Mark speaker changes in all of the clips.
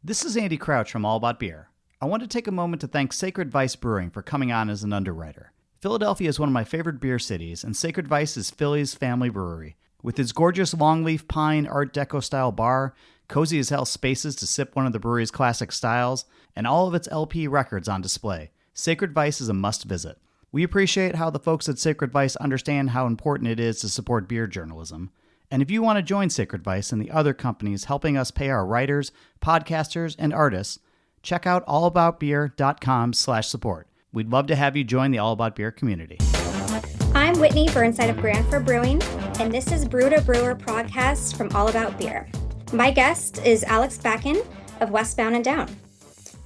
Speaker 1: This is Andy Crouch from All About Beer. I want to take a moment to thank Sacred Vice Brewing for coming on as an underwriter. Philadelphia is one of my favorite beer cities, and Sacred Vice is Philly's family brewery. With its gorgeous longleaf pine Art Deco style bar, cozy as hell spaces to sip one of the brewery's classic styles, and all of its LP records on display, Sacred Vice is a must visit. We appreciate how the folks at Sacred Vice understand how important it is to support beer journalism. And if you want to join Sacred Vice and the other companies helping us pay our writers, podcasters, and artists, check out allaboutbeer.com/support. We'd love to have you join the All About Beer community.
Speaker 2: I'm Whitney Burnside of Brewing, and this is Brew to Brewer podcast from All About Beer. My guest is Alex Bakken of Westbound and Down,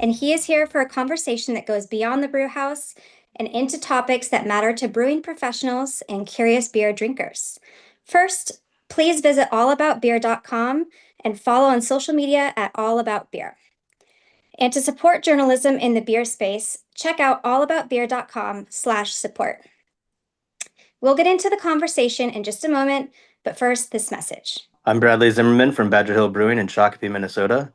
Speaker 2: and he is here for a conversation that goes beyond the brew house and into topics that matter to brewing professionals and curious beer drinkers. First, please visit allaboutbeer.com and follow on social media at allaboutbeer. And to support journalism in the beer space, check out allaboutbeer.com/support. We'll get into the conversation in just a moment, but first, this message.
Speaker 3: I'm Bradley Zimmerman from Badger Hill Brewing in Shakopee, Minnesota.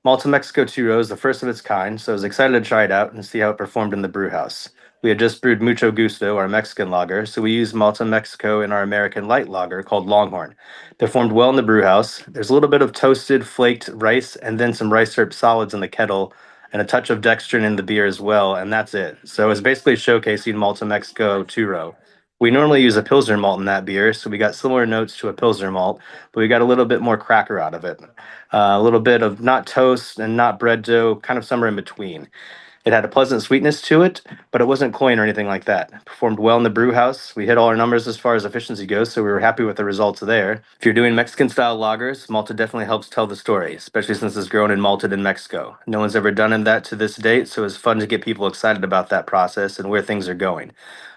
Speaker 3: Malta Mexico 2 is the first of its kind, so I was excited to try it out and see how it performed in the brew house. We had just brewed Mucho Gusto, our Mexican lager, so we used Malta Mexico in our American light lager called Longhorn. Performed well in the brew house. There's a little bit of toasted, flaked rice and then some rice syrup solids in the kettle and a touch of dextrin in the beer as well, and that's it. So it's basically showcasing Malta Mexico 2. We normally use a Pilsner malt in that beer, so we got similar notes to a Pilsner malt, but we got a little bit more cracker out of it. A little bit of not toast and not bread dough, kind of somewhere in between. It had a pleasant sweetness to it, but it wasn't cloying or anything like that. Performed well in the brew house. We hit all our numbers as far as efficiency goes, so we were happy with the results there. If you're doing Mexican-style lagers, Malta definitely helps tell the story, especially since it's grown and malted in Mexico. No one's ever done that to this date, so it's fun to get people excited about that process and where things are going.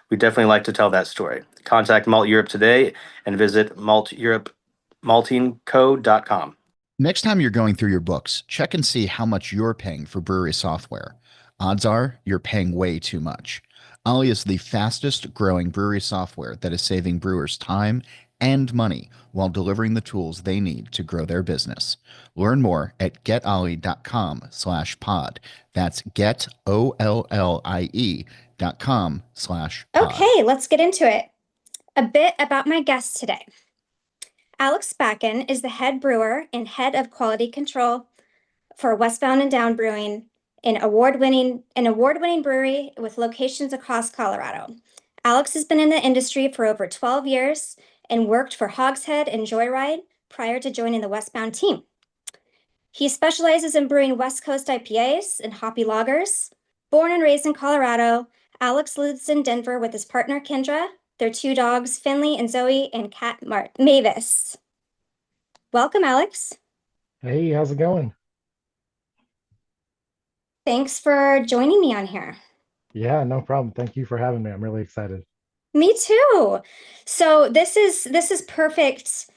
Speaker 3: We definitely like to tell that story. Contact Malt Europe today and visit maltingco.com.
Speaker 4: Next time you're going through your books, check and see how much you're paying for brewery software. Odds are you're paying way too much. Ollie is the fastest growing brewery software that is saving brewers time and money while delivering the tools they need to grow their business. Learn more at getollie.com/pod. That's getollie.com/pod.
Speaker 2: Okay, let's get into it. A bit about my guest today. Alex Bakken is the head brewer and head of quality control for Westbound and Down Brewing, an award-winning brewery with locations across Colorado. Alex has been in the industry for over 12 years and worked for Hogshead and Joyride prior to joining the Westbound team. He specializes in brewing West Coast IPAs and hoppy lagers. Born and raised in Colorado, Alex lives in Denver with his partner Kendra, their two dogs, Finley and Zoe, and cat Mavis. Welcome, Alex.
Speaker 5: Hey, how's it going?
Speaker 2: Thanks for joining me on here.
Speaker 5: Yeah, no problem. Thank you for having me. I'm really excited.
Speaker 2: Me too. So this is perfect.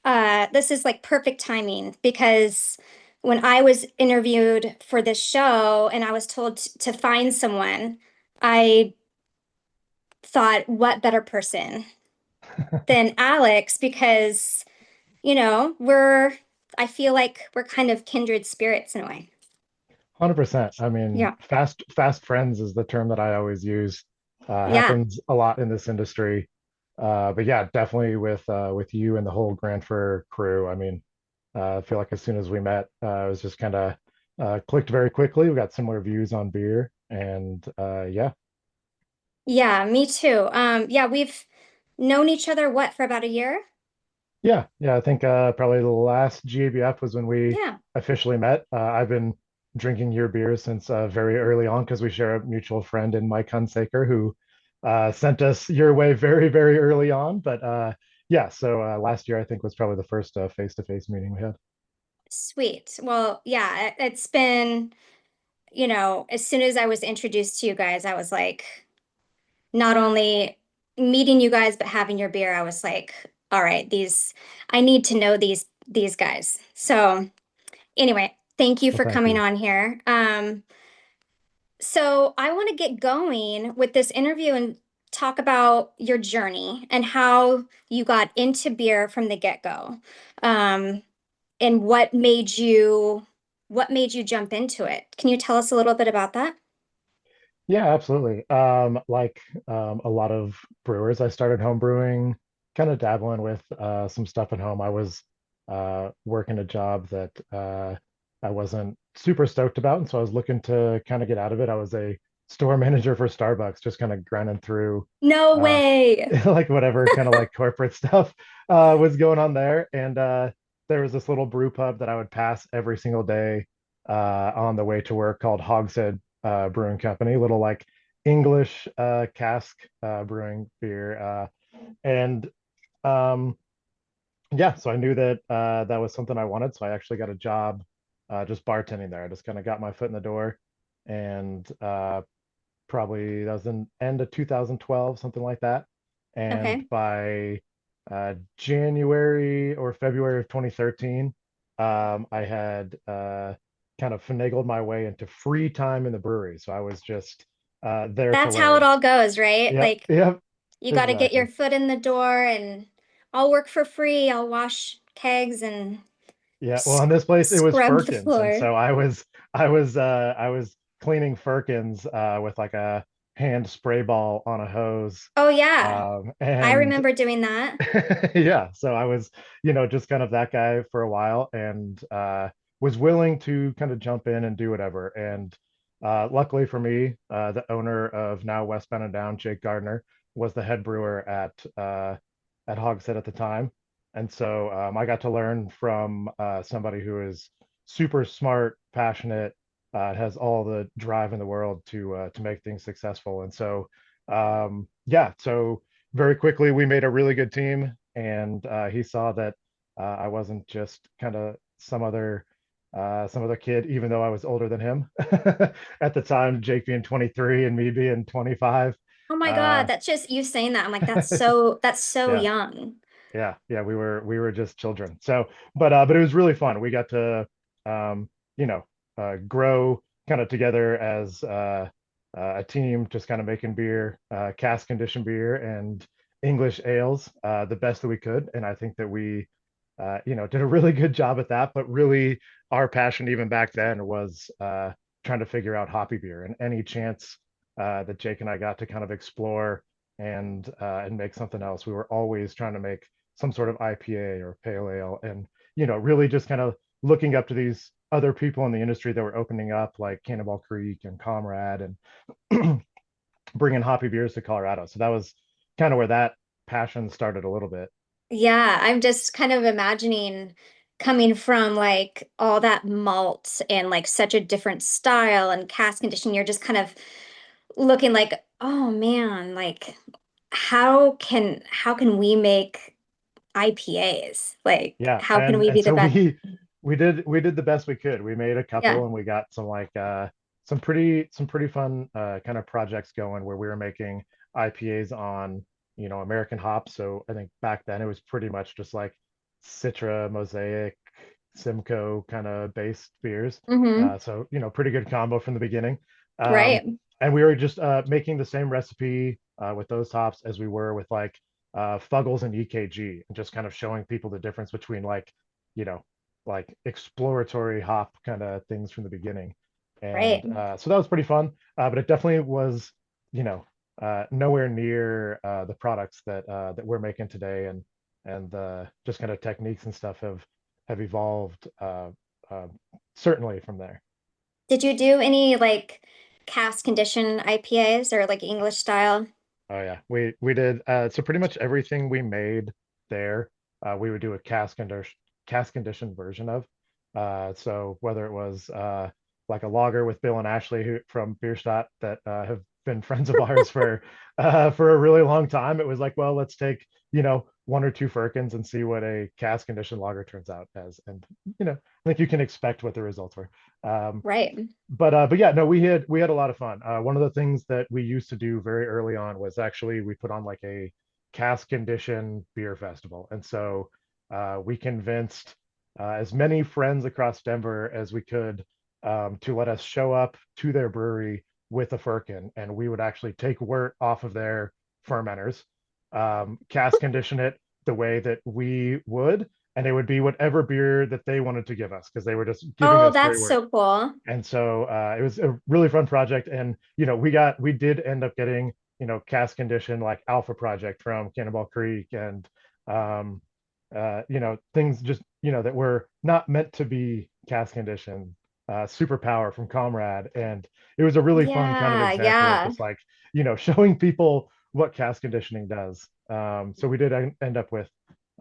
Speaker 2: This is like perfect timing because when I was interviewed for this show and I was told to find someone, I thought, what better person than Alex? Because, I feel like we're kind of kindred spirits in a way.
Speaker 5: 100%. I mean,
Speaker 2: Yeah.
Speaker 5: fast friends is the term that I always use. Happens a lot in this industry. But yeah, definitely with you and the whole Grandfer crew. I mean, I feel like as soon as we met, it was just kind of clicked very quickly. We got similar views on beer, and yeah.
Speaker 2: Yeah, me too. We've known each other, for about a year?
Speaker 5: Yeah. I think probably the last GABF was when we officially met. I've been drinking your beers since very early on because we share a mutual friend in Mike Hunsaker who sent us your way very, very early on. But so last year I think was probably the first face-to-face meeting we had.
Speaker 2: Sweet. Well, yeah, it's been, as soon as I was introduced to you guys, I was like, not only meeting you guys, but having your beer, I was like, all right, I need to know these guys. So anyway, thank you for coming on here. So I want to get going with this interview and talk about your journey and how you got into beer from the get-go. And what made you what made you jump into it? Can you tell us a little bit about that?
Speaker 5: Yeah, absolutely. A lot of brewers, I started home brewing, kind of dabbling with some stuff at home. I was working a job that I wasn't super stoked about, and so I was looking to kind of get out of it. I was a store manager for Starbucks, just kind of grinding through
Speaker 2: No
Speaker 5: uh,
Speaker 2: way.
Speaker 5: like whatever kind of like corporate stuff was going on there. And there was this little brew pub that I would pass every single day on the way to work called Hogshead Brewing Company, little like English cask brewing beer. And Yeah, so I knew that that was something I wanted. So I actually got a job just bartending there. I just kind of got my foot in the door, and probably that was in end of 2012, something like that. And
Speaker 2: Okay.
Speaker 5: by January or February of 2013, I had kind of finagled my way into free time in the brewery. So I was just there to
Speaker 2: That's how it
Speaker 5: learn.
Speaker 2: all goes, right?
Speaker 5: Yep,
Speaker 2: Like
Speaker 5: yep,
Speaker 2: you got to get your
Speaker 5: exactly.
Speaker 2: foot in the door and I'll work for free. I'll wash kegs and
Speaker 5: Yeah, well, in this place it was
Speaker 2: scrub the
Speaker 5: Firkins, and
Speaker 2: floor.
Speaker 5: so I was cleaning Firkins with like a hand spray ball on a hose,
Speaker 2: Oh yeah. I
Speaker 5: and
Speaker 2: remember doing that.
Speaker 5: yeah, so I was, just kind of that guy for a while, and was willing to kind of jump in and do whatever. And luckily for me, the owner of now Westbound and Down, Jake Gardner, was the head brewer at Hogshead at the time. And so I got to learn from somebody who is super smart, passionate, has all the drive in the world to make things successful. And so yeah, so very quickly we made a really good team, and he saw that I wasn't just kind of some other kid, even though I was older than him at the time, Jake being 23 and me being 25.
Speaker 2: Oh my God,
Speaker 5: Uh,
Speaker 2: that's just you saying that. I'm like, that's so
Speaker 5: yeah,
Speaker 2: young.
Speaker 5: yeah, we were just children. So, but it was really fun. We got to um, you know grow kind of together as a team, just kind of making beer, cask conditioned beer and English ales, the best that we could. And I think that we did a really good job at that. But really, our passion even back then was trying to figure out hoppy beer, and any chance that Jake and I got to kind of explore and make something else, we were always trying to make some sort of IPA or pale ale, and really just kind of looking up to these other people in the industry that were opening up, like Cannonball Creek and Comrade, and bringing hoppy beers to Colorado. So that was kind of where that passion started a little bit.
Speaker 2: Yeah, I'm just kind of imagining coming from like all that malt and like such a different style and cask condition. You're just kind of looking like, oh man, like how can we make IPAs? Like
Speaker 5: Yeah,
Speaker 2: how can
Speaker 5: and
Speaker 2: we
Speaker 5: and
Speaker 2: be the
Speaker 5: so
Speaker 2: best?
Speaker 5: we did the best we could. We made a
Speaker 2: Yeah.
Speaker 5: couple, and we got some pretty fun kind of projects going where we were making IPAs on American hops. So I think back then it was pretty much just like Citra, Mosaic, Simcoe kind of based beers.
Speaker 2: Mm-hmm.
Speaker 5: So pretty good combo from the beginning. Um,
Speaker 2: Right.
Speaker 5: and we were just making the same recipe with those hops as we were with like Fuggles and EKG, and just kind of showing people the difference between you know, like exploratory hop kind of things from the beginning.
Speaker 2: Right.
Speaker 5: And so that was pretty fun. But it definitely was, nowhere near the products that we're making today, and just kind of techniques and stuff have evolved uh, certainly from there.
Speaker 2: Did you do any like cask condition IPAs or like English style?
Speaker 5: Oh yeah, we did. So pretty much everything we made there, we would do a cask conditioned version of. So whether it was like a lager with Bill and Ashley from Bierstadt that have been friends of ours for a really long time, it was like, well, let's take one or two firkins and see what a cask conditioned lager turns out as, and I think you can expect what the results were. Um,
Speaker 2: Right.
Speaker 5: but yeah, no, we had a lot of fun. One of the things that we used to do very early on was actually we put on like a cask condition beer festival, and so we convinced as many friends across Denver as we could to let us show up to their brewery with a firkin, and we would actually take wort off of their fermenters, cask condition it the way that we would, and it would be whatever beer that they wanted to give us because they were just giving
Speaker 2: Oh,
Speaker 5: us free
Speaker 2: that's
Speaker 5: work.
Speaker 2: so cool.
Speaker 5: And so it was a really fun project. And, we did end up getting, Cask Condition like Alpha Project from Cannonball Creek and, um, things just, that were not meant to be Cask Condition, Superpower from Comrade. And it was a really fun kind of
Speaker 2: Yeah,
Speaker 5: example of
Speaker 2: yeah.
Speaker 5: just like, showing people what cask conditioning does. So we did end up with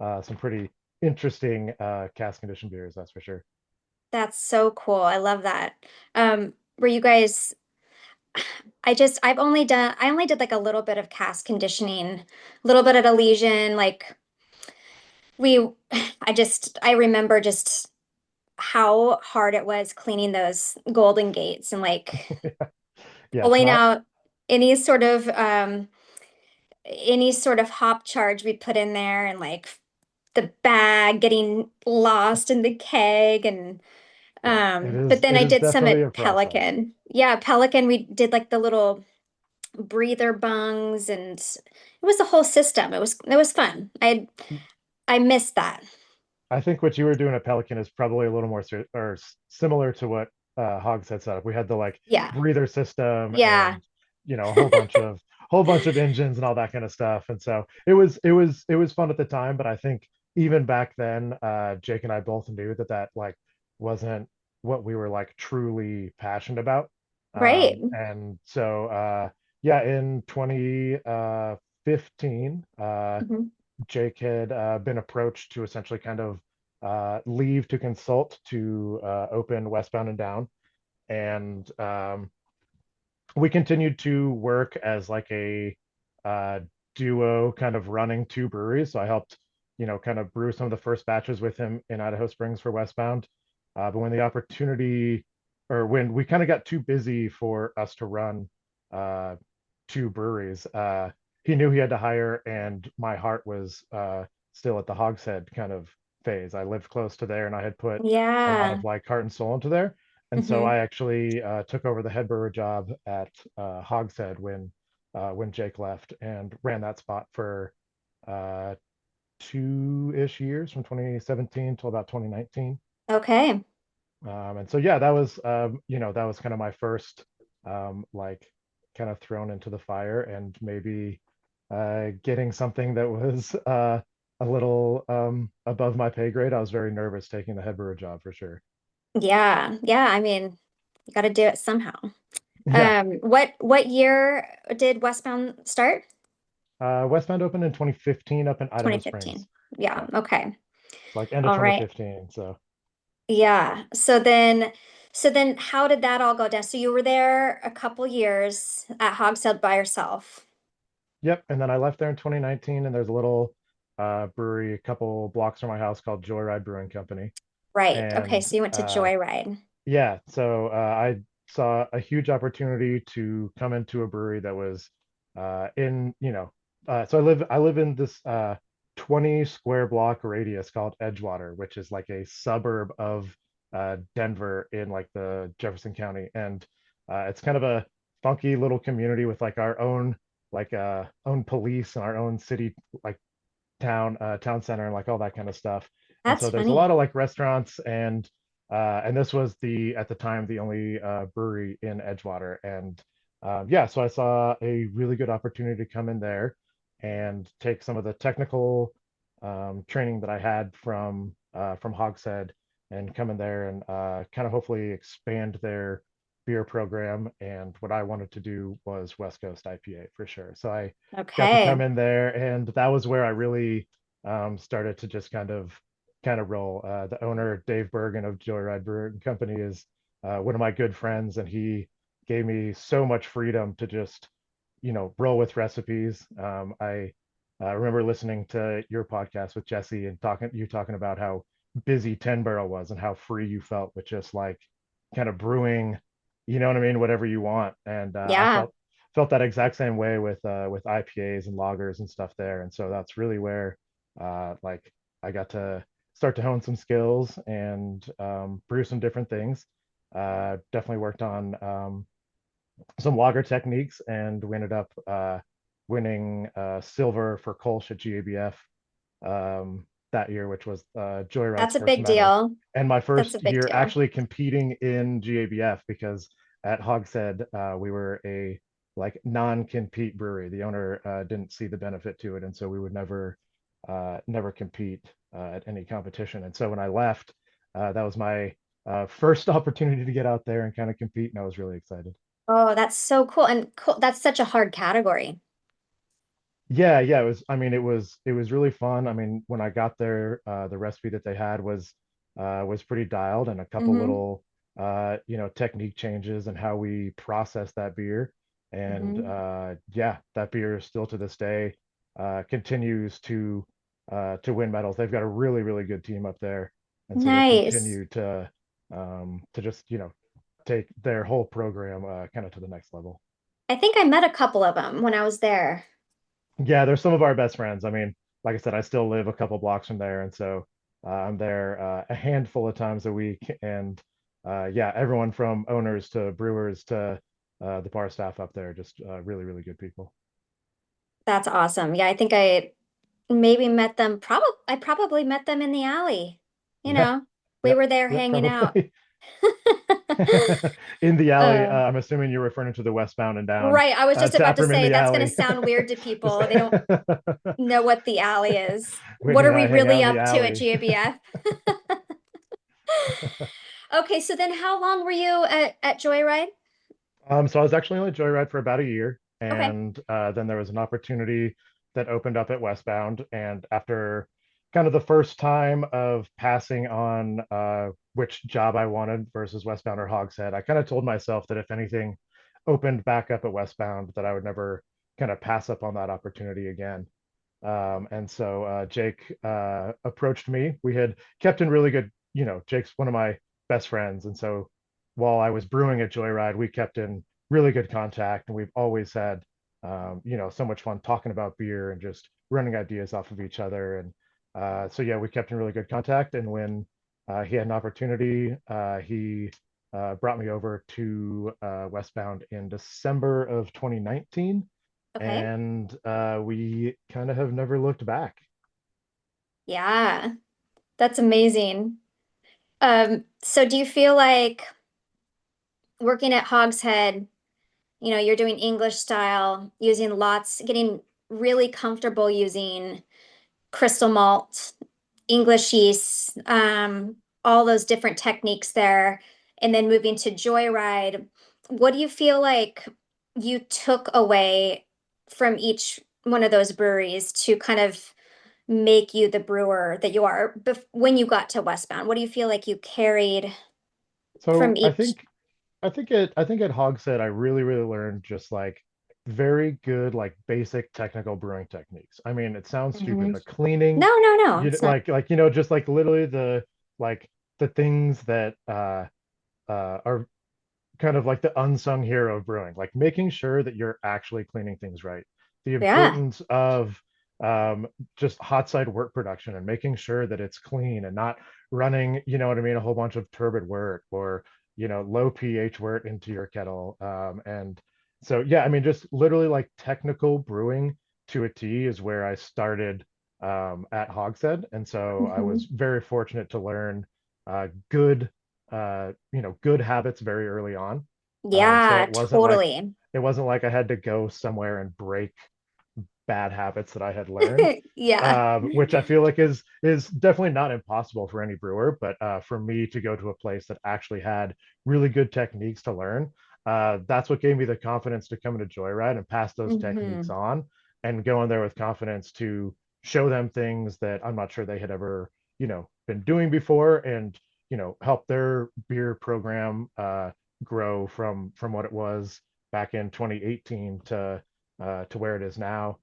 Speaker 5: some pretty interesting cask condition beers, that's for sure.
Speaker 2: That's so cool. I love that. Were you guys I only did like a little bit of cast conditioning, a little bit at Elysian, like we I remember just how hard it was cleaning those golden gates and like
Speaker 5: Yeah,
Speaker 2: pulling
Speaker 5: not
Speaker 2: out any sort of um any sort of hop charge we put in there and like the bag getting lost in the keg and
Speaker 5: yeah. It
Speaker 2: but
Speaker 5: is
Speaker 2: then
Speaker 5: it
Speaker 2: I
Speaker 5: is
Speaker 2: did some
Speaker 5: definitely a
Speaker 2: at
Speaker 5: process.
Speaker 2: Pelican. Yeah, Pelican we did like the little breather bungs and it was the whole system. It was fun. I missed that.
Speaker 5: I think what you were doing at Pelican is probably a little more similar to what Hogs had set up. We had the like
Speaker 2: Yeah.
Speaker 5: breather system
Speaker 2: Yeah.
Speaker 5: and a whole bunch of engines and all that kind of stuff. And so it was fun at the time, but I think even back then, Jake and I both knew that like wasn't what we were like truly passionate about.
Speaker 2: Right.
Speaker 5: And so yeah, in 2015,
Speaker 2: Mhm.
Speaker 5: Jake had been approached to essentially kind of leave to consult to open Westbound and Down. And we continued to work as like a uh, duo, kind of running two breweries. So I helped, kind of brew some of the first batches with him in Idaho Springs for Westbound. But when the opportunity, or when we kind of got too busy for us to run uh, two breweries, he knew he had to hire, and my heart was still at the Hogshead kind of phase. I lived close to there, and I had put a lot
Speaker 2: Yeah.
Speaker 5: of like heart and soul into there. And so
Speaker 2: Hmm.
Speaker 5: I actually took over the head brewer job at Hogshead when Jake left, and ran that spot for uh, 2-ish years from 2017 till about 2019.
Speaker 2: Okay.
Speaker 5: And so yeah, that was kind of my first like kind of thrown into the fire, and maybe getting something that was a little above my pay grade. I was very nervous taking the head brewer job for sure.
Speaker 2: Yeah. Yeah. I mean, you got to do it somehow.
Speaker 5: Yeah.
Speaker 2: What year did Westbound start?
Speaker 5: Westbound opened in 2015 up in Idaho Springs.
Speaker 2: 2015. Yeah.
Speaker 5: Yeah,
Speaker 2: Okay.
Speaker 5: like end of
Speaker 2: All right.
Speaker 5: 2015. So
Speaker 2: Yeah. So then how did that all go down? So you were there a couple years at Hogshead by yourself.
Speaker 5: yep. And then I left there in 2019, and there's a little brewery a couple blocks from my house called Joyride Brewing Company.
Speaker 2: Right. Okay.
Speaker 5: And
Speaker 2: So you went to Joyride.
Speaker 5: yeah, so I saw a huge opportunity to come into a brewery that was in, so I live in this 20 square block radius called Edgewater, which is like a suburb of Denver in like the Jefferson County. And it's kind of a funky little community with like our own own police and our own city like town center and like all that kind of stuff. And
Speaker 2: That's
Speaker 5: so there's a lot
Speaker 2: funny.
Speaker 5: of like restaurants, and this was at the time the only brewery in Edgewater. And yeah, so I saw a really good opportunity to come in there and take some of the technical training that I had from Hogshead, and come in there and kind of hopefully expand their beer program. And what I wanted to do was West Coast IPA for sure. So I got to come
Speaker 2: Okay.
Speaker 5: in there, and that was where I really started to just kind of roll. The owner, Dave Bergen of Joyride Brewing Company, is one of my good friends, and he gave me so much freedom to just, roll with recipes. I remember listening to your podcast with Jesse and talking about how busy 10 Barrel was and how free you felt with just like kind of brewing, you know what I mean, whatever you want. And I
Speaker 2: Yeah.
Speaker 5: felt that exact same way with IPAs and lagers and stuff there. And so that's really where like I got to start to hone some skills and brew some different things. Definitely worked on some lager techniques, and we ended up winning silver for Kolsch at GABF that year, which was Joyride's
Speaker 2: That's a
Speaker 5: first
Speaker 2: big
Speaker 5: medal,
Speaker 2: deal.
Speaker 5: and my
Speaker 2: That's a
Speaker 5: first
Speaker 2: big
Speaker 5: year
Speaker 2: deal.
Speaker 5: actually competing in GABF, because at Hogshead we were a like non-compete brewery. The owner didn't see the benefit to it, and so we would never compete at any competition. And so when I left, that was my first opportunity to get out there and kind of compete, and I was really excited.
Speaker 2: Oh, that's so cool. And cool. That's such a hard category.
Speaker 5: Yeah, it was. I mean, it was really fun. I mean, when I got there, the recipe that they had was pretty dialed, and a couple
Speaker 2: Hmm.
Speaker 5: little technique changes and how we process that beer. And
Speaker 2: Hmm.
Speaker 5: yeah, that beer still to this day continues to win medals. They've got a really, really good team up there, and so they
Speaker 2: Nice.
Speaker 5: continue to just take their whole program kind of to the next level.
Speaker 2: I think I met a couple of them when I was there.
Speaker 5: Yeah, they're some of our best friends. I mean, like I said, I still live a couple blocks from there, and so I'm there a handful of times a week. And yeah, everyone from owners to brewers to the bar staff up there, just really, really good people.
Speaker 2: That's awesome. Yeah, I think I maybe met them. I probably met them in the alley. You
Speaker 5: Yeah,
Speaker 2: know, we
Speaker 5: yep,
Speaker 2: were there
Speaker 5: yep,
Speaker 2: hanging out.
Speaker 5: probably. In the alley,
Speaker 2: Uh,
Speaker 5: I'm assuming you're referring to the Westbound and Down
Speaker 2: right. I was just about
Speaker 5: tap
Speaker 2: to
Speaker 5: room in
Speaker 2: say
Speaker 5: the
Speaker 2: that's going to
Speaker 5: alley.
Speaker 2: sound weird to
Speaker 5: Just
Speaker 2: people. They don't know what the alley is. What
Speaker 5: Whitney
Speaker 2: are
Speaker 5: and
Speaker 2: we
Speaker 5: I hang out
Speaker 2: really
Speaker 5: in the
Speaker 2: up to at
Speaker 5: alley.
Speaker 2: GABF? Okay, so then how long were you at Joyride?
Speaker 5: So I was actually on a Joyride for about a year,
Speaker 2: Okay.
Speaker 5: and then there was an opportunity that opened up at Westbound. And after kind of the first time of passing on which job I wanted versus Westbound or Hogshead, I kind of told myself that if anything opened back up at Westbound, that I would never kind of pass up on that opportunity again. And so Jake approached me. We had kept in really good, Jake's one of my best friends. And so while I was brewing at Joyride, we kept in really good contact. And we've always had, so much fun talking about beer and just running ideas off of each other. And so, yeah, we kept in really good contact. And when he had an opportunity, he brought me over to Westbound in December of 2019,
Speaker 2: Okay.
Speaker 5: and we kind of have never looked back.
Speaker 2: Yeah, that's amazing. So do you feel like working at Hogshead, you're doing English style, getting really comfortable using crystal malt, English yeast, all those different techniques there, and then moving to Joyride. What do you feel like you took away from each one of those breweries to kind of make you the brewer that you are when you got to Westbound? What do you feel like you carried from
Speaker 5: So I
Speaker 2: each?
Speaker 5: think I think at Hogshead I really really learned just like very good like basic technical brewing techniques. I mean, it sounds stupid,
Speaker 2: Mhm.
Speaker 5: but cleaning,
Speaker 2: No, no, no, it's not.
Speaker 5: just like literally like the things that are kind of like the unsung hero of brewing, like making sure that you're actually cleaning things right. The
Speaker 2: Yeah.
Speaker 5: importance of um, just hot side wort production and making sure that it's clean and not running, you know what I mean, a whole bunch of turbid wort or, low pH wort into your kettle. And so, yeah, I mean, just literally like technical brewing to a T is where I started at Hogshead. And so I was
Speaker 2: Mhm.
Speaker 5: very fortunate to learn good good habits very early on. So
Speaker 2: Yeah,
Speaker 5: it wasn't like
Speaker 2: totally.
Speaker 5: I had to go somewhere and break bad habits that I had learned,
Speaker 2: Yeah.
Speaker 5: which I feel like is definitely not impossible for any brewer, but for me to go to a place that actually had really good techniques to learn, that's what gave me the confidence to come into Joyride and pass those techniques
Speaker 2: Hmm.
Speaker 5: on and go in there with confidence to show them things that I'm not sure they had ever, been doing before, and help their beer program grow from what it was back in 2018 to where it is now.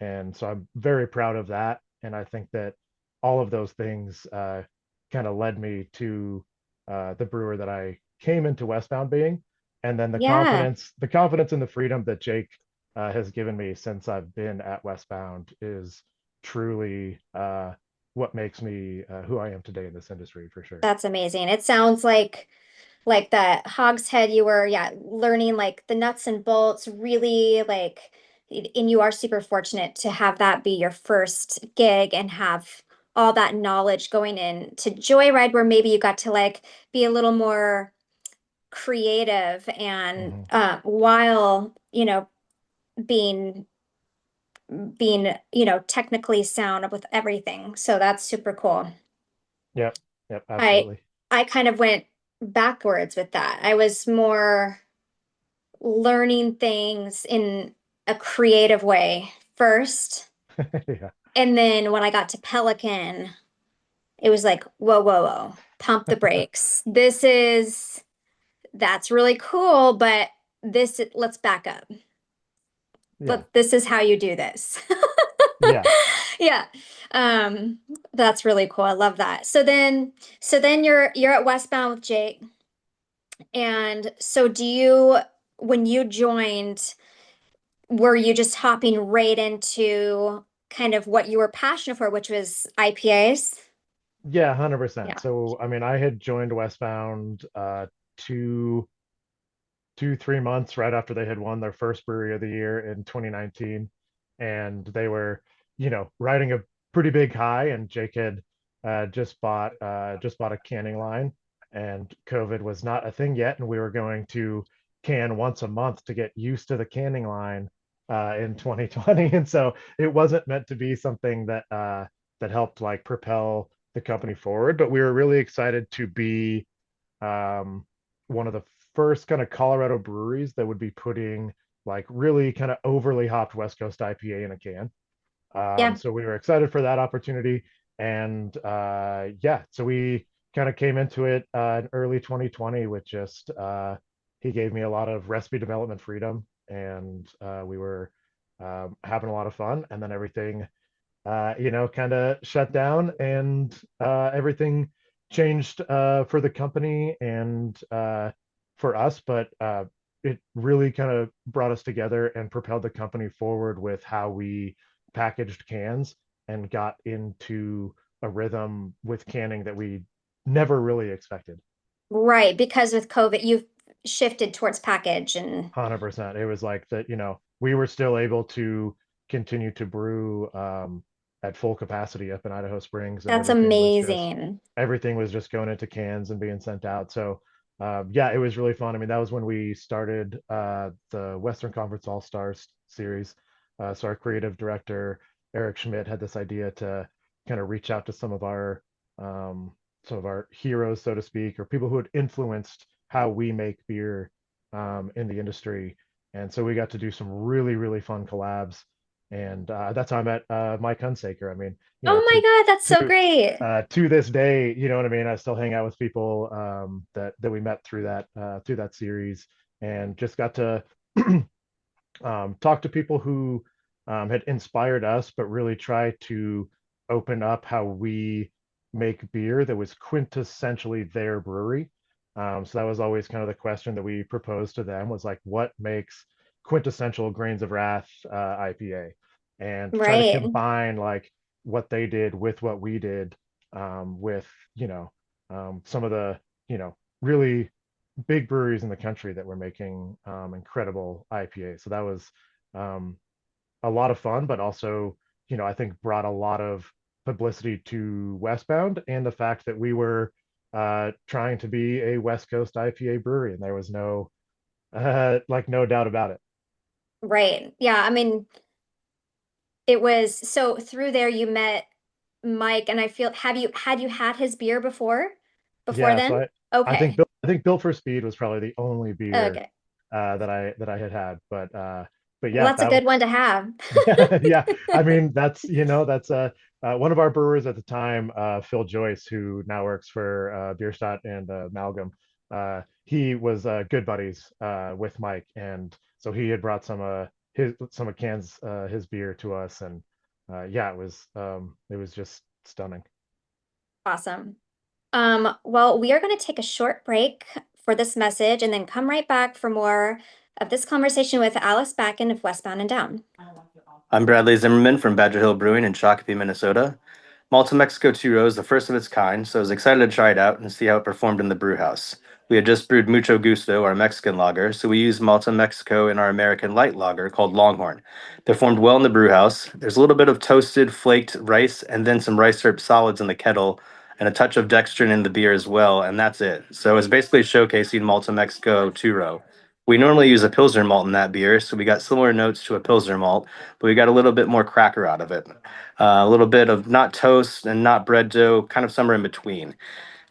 Speaker 5: And so I'm very proud of that. And I think that all of those things kind of led me to the brewer that I came into Westbound being. And then the
Speaker 2: Yeah.
Speaker 5: confidence, the confidence and the freedom that Jake has given me since I've been at Westbound is truly what makes me who I am today in this industry for sure.
Speaker 2: That's amazing. It sounds like that Hogshead you were, yeah, learning like the nuts and bolts, really like, and you are super fortunate to have that be your first gig and have all that knowledge going in to Joyride, where maybe you got to like be a little more creative and while, you know, being technically sound with everything. So that's super cool.
Speaker 5: Yep, absolutely.
Speaker 2: I kind of went backwards with that. I was more learning things in a creative way first.
Speaker 5: Yeah.
Speaker 2: And then when I got to Pelican, it was like, whoa, whoa, whoa, pump the brakes. That's really cool, but let's back up.
Speaker 5: Yeah.
Speaker 2: This is how you do this.
Speaker 5: Yeah.
Speaker 2: Yeah. That's really cool. I love that. So then you're at Westbound with Jake. And so when you joined, were you just hopping right into kind of what you were passionate for, which was IPAs?
Speaker 5: Yeah, 100%.
Speaker 2: Yeah.
Speaker 5: So, I mean, I had joined Westbound 3 months right after they had won their first brewery of the year in 2019, and they were, riding a pretty big high. And Jake had just bought a canning line, and COVID was not a thing yet, and we were going to can once a month to get used to the canning line in 2020. And so it wasn't meant to be something that helped like propel the company forward, but we were really excited to be one of the first kind of Colorado breweries that would be putting like really kind of overly hopped West Coast IPA in a can.
Speaker 2: Yeah.
Speaker 5: So we were excited for that opportunity. And yeah, so we kind of came into it in early 2020 with just, he gave me a lot of recipe development freedom, and we were having a lot of fun. And then everything kind of shut down, and everything changed for the company and for us. But it really kind of brought us together and propelled the company forward with how we packaged cans and got into a rhythm with canning that we never really expected.
Speaker 2: Right. Because with COVID, you've shifted towards package and
Speaker 5: 100%. It was like that, we were still able to continue to brew at full capacity up in Idaho Springs, and
Speaker 2: that's amazing.
Speaker 5: Everything was just going into cans and being sent out. So yeah, it was really fun. I mean, that was when we started the Western Conference All Stars series. So our creative director Eric Schmidt had this idea to kind of reach out to some of our heroes, so to speak, or people who had influenced how we make beer in the industry. And so we got to do some really, really fun collabs. And that's how I met Mike Hunsaker. I mean,
Speaker 2: oh my God, that's so great.
Speaker 5: To this day, you know what I mean? I still hang out with people that we met through that series, and just got to talk to people who had inspired us, but really try to open up how we make beer that was quintessentially their brewery. So that was always kind of the question that we proposed to them, was like, what makes quintessential Grains of Wrath IPA? And try to combine like what they did with what we did, with some of the really big breweries in the country that were making incredible IPA. So that was a lot of fun, but also, I think brought a lot of publicity to Westbound, and the fact that we were trying to be a West Coast IPA brewery, and there was no doubt about it.
Speaker 2: Right. Yeah. I mean, it was so through there you met Mike, and I feel had you had his beer before
Speaker 5: Yeah,
Speaker 2: then?
Speaker 5: so
Speaker 2: Okay.
Speaker 5: I think Built for Speed was probably the only beer
Speaker 2: Okay.
Speaker 5: that I had, but
Speaker 2: Well,
Speaker 5: yeah,
Speaker 2: that's a good one to have.
Speaker 5: yeah. I mean, that's one of our brewers at the time, Phil Joyce, who now works for Bierstadt and Amalgam. He was good buddies with Mike, and so he had brought some of cans his beer to us, and yeah, it was just stunning.
Speaker 2: Awesome. Well, we are going to take a short break for this message and then come right back for more of this conversation with Alex Bakken of Westbound and Down.
Speaker 3: I'm Bradley Zimmerman from Badger Hill Brewing in Shakopee, Minnesota. Malta Mexico 2 Row is the first of its kind, so I was excited to try it out and see how it performed in the brew house. We had just brewed Mucho Gusto, our Mexican lager, so we used Malta, Mexico in our American light lager called Longhorn. They formed well in the brew house. There's a little bit of toasted, flaked rice, and then some rice syrup solids in the kettle, and a touch of dextrin in the beer as well, and that's it. So it's basically showcasing Malta, Mexico two-row. We normally use a Pilsner malt in that beer, so we got similar notes to a Pilsner malt, but we got a little bit more cracker out of it. A little bit of not toast and not bread dough, kind of somewhere in between.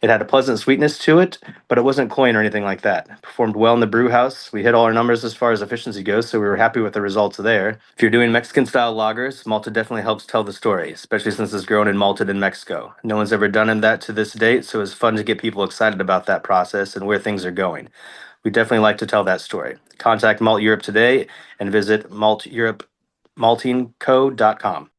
Speaker 3: It had a pleasant sweetness to it, but it wasn't cloying or anything like that. Performed well in the brew house. We hit all our numbers as far as efficiency goes, so we were happy with the results there. If you're doing Mexican style lagers, Malta definitely helps tell the story, especially since it's grown and malted in Mexico. No one's ever done that to this date, so it's fun to get people excited about that process and where things are going. We definitely like to tell that story. Contact Malt Europe today and visit maltingco.com.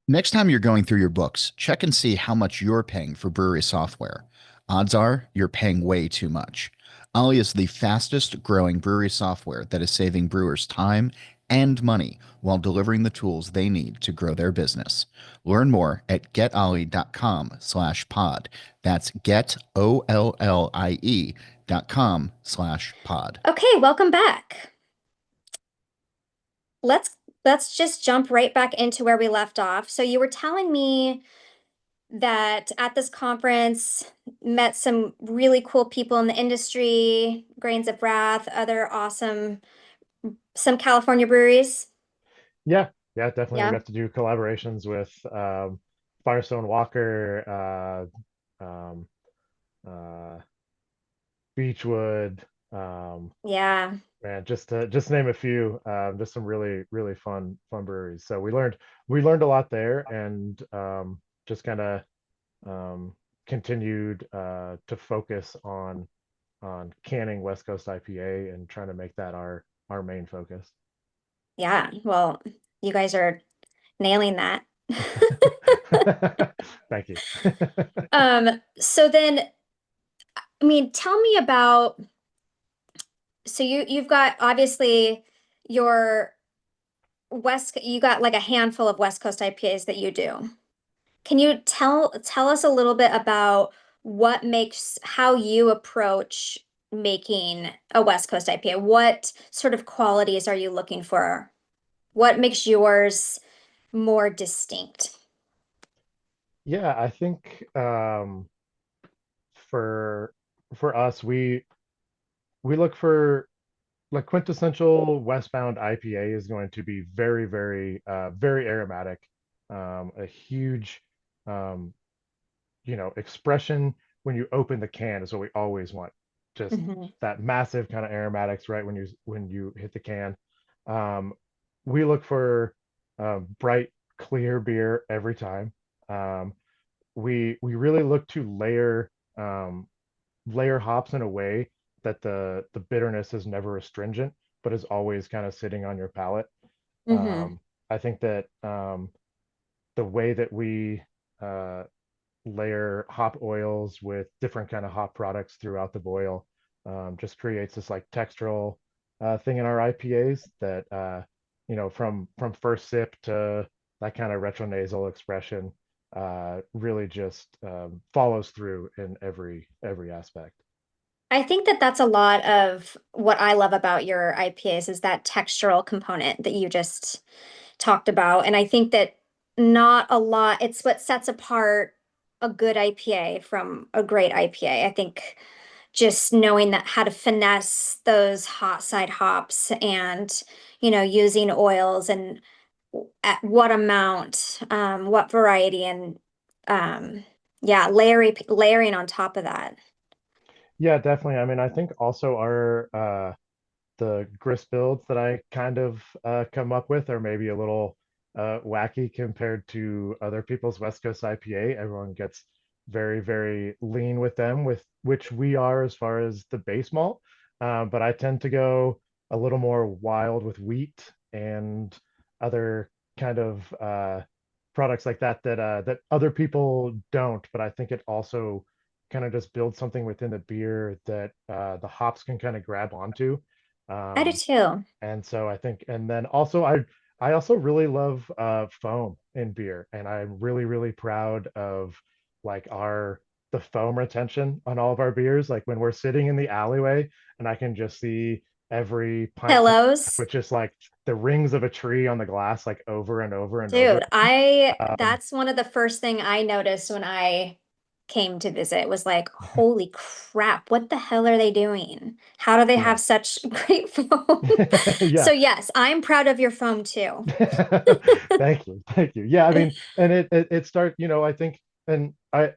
Speaker 4: Next time you're going through your books, check and see how much you're paying for brewery software. Odds are you're paying way too much. Ollie is the fastest growing brewery software that is saving brewers time and money while delivering the tools they need to grow their business. Learn more at getollie.com/pod. That's getollie.com/pod.
Speaker 2: Okay, welcome back. Let's just jump right back into where we left off. So you were telling me that at this conference met some really cool people in the industry, Grains of Wrath, other awesome, some California breweries.
Speaker 5: Yeah, definitely.
Speaker 2: Yeah.
Speaker 5: We got to do collaborations with Firestone Walker, Beechwood.
Speaker 2: Yeah.
Speaker 5: Man, just name a few. Just some really fun breweries. So we learned a lot there, and just kind of continued to focus on canning West Coast IPA and trying to make that our main focus.
Speaker 2: Yeah. Well, you guys are nailing that.
Speaker 5: Thank you.
Speaker 2: So then, I mean, tell me about, so you've got obviously your you got like a handful of West Coast IPAs that you do. Can you tell us a little bit about what makes how you approach making a West Coast IPA? What sort of qualities are you looking for? What makes yours more distinct?
Speaker 5: Yeah, I think for us, we look for like quintessential Westbound IPA is going to be very aromatic, a huge um, expression when you open the can is what we always want. Just
Speaker 2: Mhm.
Speaker 5: that massive kind of aromatics right when you hit the can. Um, we look for bright, clear beer every time. Um, we really look to layer hops in a way that the bitterness is never astringent, but is always kind of sitting on your palate.
Speaker 2: Mhm.
Speaker 5: I think that the way that we uh, layer hop oils with different kind of hop products throughout the boil just creates this like textural thing in our IPAs that from first sip to that kind of retronasal expression really just follows through in every aspect.
Speaker 2: I think that that's a lot of what I love about your IPAs is that textural component that you just talked about. And I think that not a lot, it's what sets apart a good IPA from a great IPA. I think just knowing that how to finesse those hot side hops and, using oils and at what amount, what variety and yeah, layering on top of that.
Speaker 5: Yeah, definitely. I mean, I think also our the grist builds that I kind of come up with are maybe a little wacky compared to other people's West Coast IPA. Everyone gets very lean with them, with which we are as far as the base malt. But I tend to go a little more wild with wheat and other kind of products like that other people don't. But I think it also kind of just builds something within the beer that the hops can kind of grab onto.
Speaker 2: I do
Speaker 5: Um,
Speaker 2: too.
Speaker 5: and so I think, and then also I also really love foam in beer, and I'm really proud of like the foam retention on all of our beers. Like when we're sitting in the alleyway and I can just see every pint from
Speaker 2: Pillows.
Speaker 5: with just like the rings of a tree on the glass, like over and over and over.
Speaker 2: Dude, that's one of the first thing I noticed when I came to visit was like, holy crap, what the hell are they doing? How do they
Speaker 5: Yeah.
Speaker 2: have such great foam?
Speaker 5: Yeah.
Speaker 2: So yes, I'm proud of your foam too.
Speaker 5: Thank you. Thank you. Yeah, I mean, and it starts, I think, and I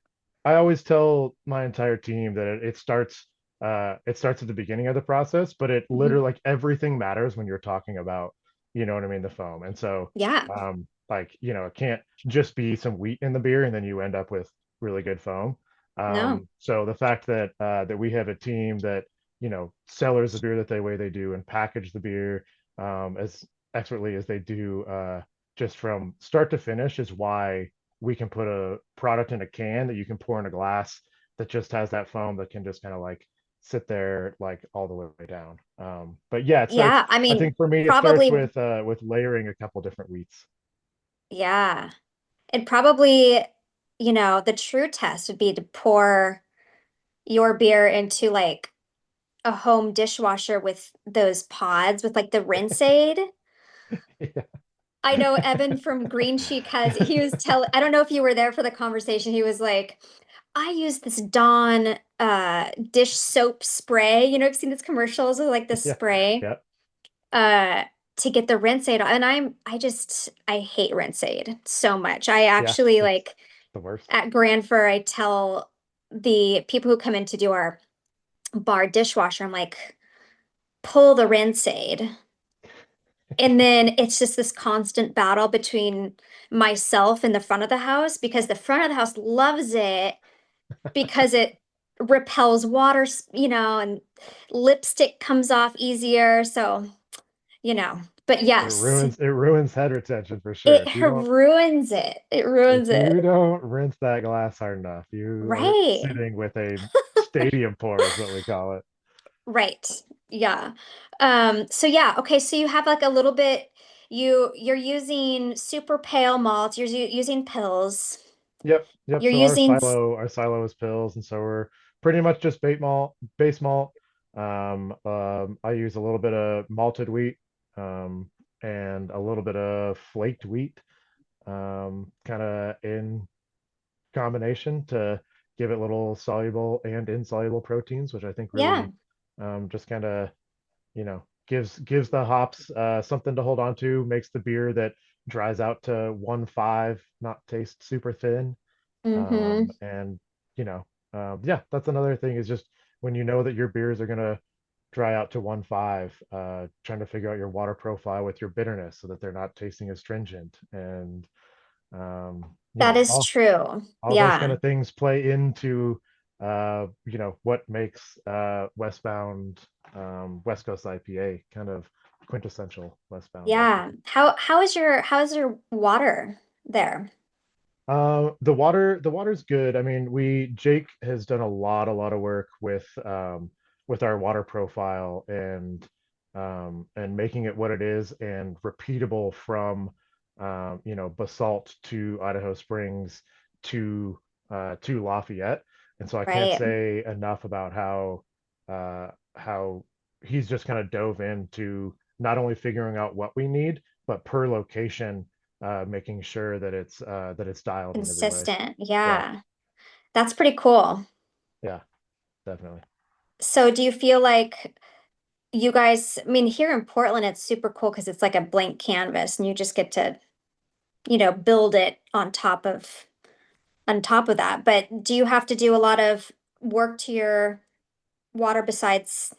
Speaker 5: always tell my entire team that it starts at the beginning of the process, but it
Speaker 2: Mhm.
Speaker 5: literally like everything matters when you're talking about, you know what I mean, the foam. And so
Speaker 2: Yeah,
Speaker 5: like, it can't just be some wheat in the beer and then you end up with really good foam.
Speaker 2: no.
Speaker 5: So the fact that that we have a team that, cellars the beer that they way they do and package the beer as expertly as they do, just from start to finish, is why we can put a product in a can that you can pour in a glass that just has that foam that can just kind of like sit there like all the way down. But yeah, it starts.
Speaker 2: Yeah, I
Speaker 5: I
Speaker 2: mean,
Speaker 5: think for me, it starts
Speaker 2: probably,
Speaker 5: with layering a couple different wheats.
Speaker 2: yeah. It probably, the true test would be to pour your beer into like a home dishwasher with those pods with like the rinse aid. I know Evan from Green Cheek he was telling, I don't know if you were there for the conversation. He was like, I use this Dawn dish soap spray. I've seen these commercials with like this
Speaker 5: Yeah,
Speaker 2: spray
Speaker 5: yeah,
Speaker 2: uh to get the rinse aid. And I hate rinse aid so much. I
Speaker 5: yeah.
Speaker 2: actually
Speaker 5: It's
Speaker 2: like
Speaker 5: the worst.
Speaker 2: at Granfer, I tell the people who come in to do our bar dishwasher, I'm like, pull the rinse aid. And then it's just this constant battle between myself and the front of the house because the front of the house loves it because it repels water, and lipstick comes off easier. So, but yes,
Speaker 5: It ruins head retention for sure.
Speaker 2: it ruins it. It
Speaker 5: If
Speaker 2: ruins
Speaker 5: you
Speaker 2: it.
Speaker 5: don't rinse that glass hard enough, you are
Speaker 2: Right.
Speaker 5: sitting with a stadium pour, is what we call it.
Speaker 2: Right. Yeah. So yeah, okay, so you have like a little bit you're using super pale malt, you're using pills.
Speaker 5: Yep, yep.
Speaker 2: You're
Speaker 5: So
Speaker 2: using
Speaker 5: our silo is pills, and so we're pretty much just base malt. I use a little bit of malted wheat, and a little bit of flaked wheat, kind of in combination to give it little soluble and insoluble proteins, which I think
Speaker 2: yeah.
Speaker 5: really just kind of gives the hops something to hold on to, makes the beer that dries out to 1.5 not taste super thin.
Speaker 2: Mm-hmm.
Speaker 5: And yeah, that's another thing, is just when you know that your beers are gonna dry out to 1.5, trying to figure out your water profile with your bitterness so that they're not tasting astringent. And
Speaker 2: That is
Speaker 5: all
Speaker 2: true.
Speaker 5: those kind
Speaker 2: Yeah.
Speaker 5: of things play into what makes Westbound, West Coast IPA kind of quintessential Westbound
Speaker 2: Yeah.
Speaker 5: IPA.
Speaker 2: How's your water there?
Speaker 5: The water's good. I mean, Jake has done a lot of work with our water profile and making it what it is and repeatable from Basalt to Idaho Springs to Lafayette. And so I can't
Speaker 2: Right.
Speaker 5: say enough about how he's just kind of dove into not only figuring out what we need, but per location, making sure that it's dialed in every way.
Speaker 2: Consistent.
Speaker 5: Yeah,
Speaker 2: Yeah. That's pretty cool.
Speaker 5: yeah, definitely.
Speaker 2: So do you feel like you guys, I mean, here in Portland, it's super cool because it's like a blank canvas and you just get to, build it on top of that. But do you have to do a lot of work to your water besides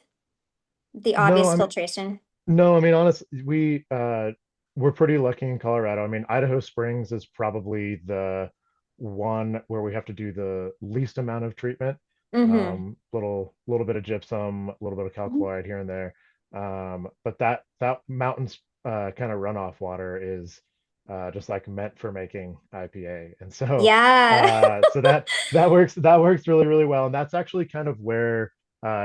Speaker 2: the
Speaker 5: No,
Speaker 2: obvious
Speaker 5: I mean,
Speaker 2: filtration?
Speaker 5: no, I mean, honestly, we're pretty lucky in Colorado. I mean, Idaho Springs is probably the one where we have to do the least amount of treatment.
Speaker 2: Mm-hmm.
Speaker 5: Little bit of gypsum, a little bit of calchloride here and there. But that mountains kind of runoff water is just like meant for making IPA. And so
Speaker 2: Yeah.
Speaker 5: that works really, really well. And that's actually kind of where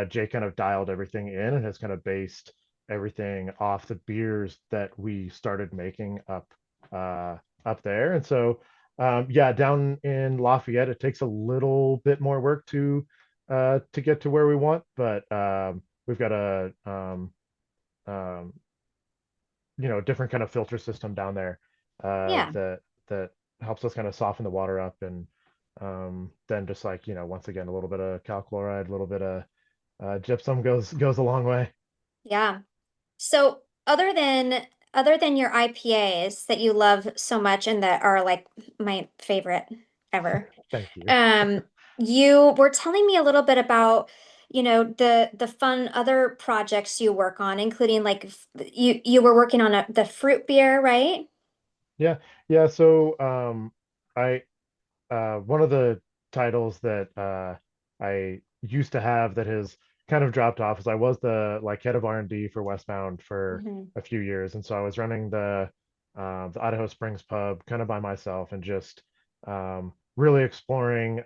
Speaker 5: Jay kind of dialed everything in and has kind of based everything off the beers that we started making up there. And so Yeah, down in Lafayette, it takes a little bit more work to get to where we want, but we've got a um, different kind of filter system down there
Speaker 2: Yeah.
Speaker 5: that helps us kind of soften the water up, and then just like once again a little bit of cal chloride, a little bit of gypsum goes a long way.
Speaker 2: Yeah. So other than your IPAs that you love so much and that are like my favorite ever,
Speaker 5: Thank you.
Speaker 2: um, you were telling me a little bit about, the fun other projects you work on, including like you were working on the fruit beer, right?
Speaker 5: Yeah, yeah. So I one of the titles that I used to have that has kind of dropped off is I was the like head of R&D for Westbound for
Speaker 2: Mhm.
Speaker 5: a few years, and so I was running the Idaho Springs pub kind of by myself and just really exploring